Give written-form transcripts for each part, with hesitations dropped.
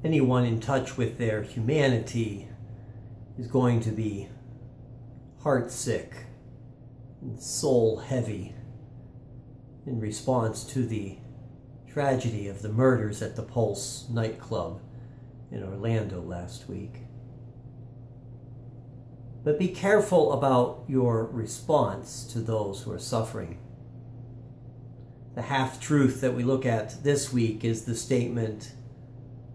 anyone in touch with their humanity is going to be heartsick and soul heavy in response to the tragedy of the murders at the Pulse nightclub in Orlando last week. But be careful about your response to those who are suffering. The half-truth that we look at this week is the statement,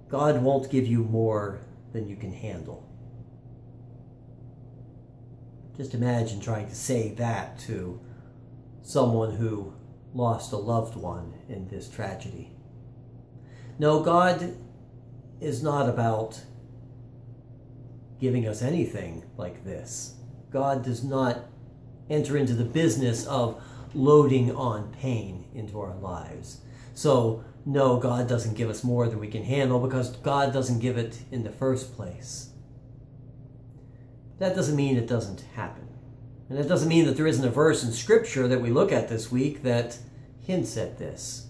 God won't give you more than you can handle. Just imagine trying to say that to someone who lost a loved one in this tragedy. No, God is not about giving us anything like this. God does not enter into the business of loading on pain into our lives. So, no, God doesn't give us more than we can handle because God doesn't give it in the first place. That doesn't mean it doesn't happen. And it doesn't mean that there isn't a verse in Scripture that we look at this week that hints at this.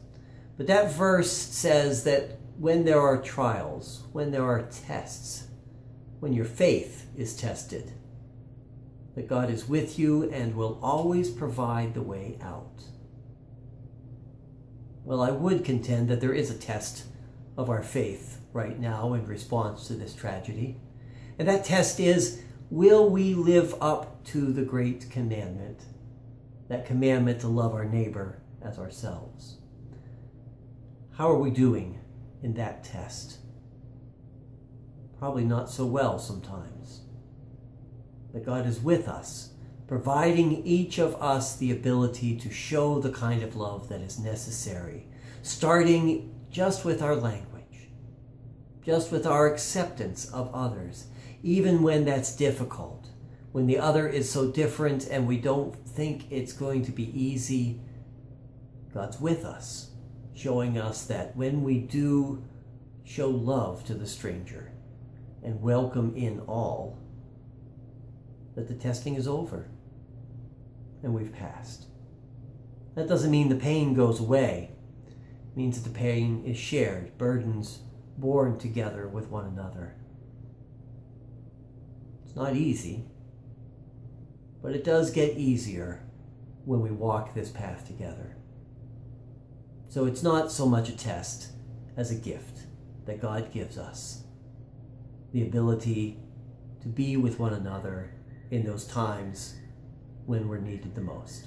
But that verse says that when there are trials, when there are tests, when your faith is tested, that God is with you and will always provide the way out. Well, I would contend that there is a test of our faith right now in response to this tragedy. And that test is, will we live up to the great commandment, that commandment to love our neighbor as ourselves? How are we doing in that test? Probably not so well sometimes. But God is with us, providing each of us the ability to show the kind of love that is necessary, starting just with our language, just with our acceptance of others, even when that's difficult, when the other is so different and we don't think it's going to be easy. God's with us, showing us that when we do show love to the stranger and welcome in all, that the testing is over and we've passed. That doesn't mean the pain goes away. It means that the pain is shared, burdens borne together with one another. It's not easy, but it does get easier when we walk this path together. So it's not so much a test as a gift that God gives us. The ability to be with one another in those times when we're needed the most.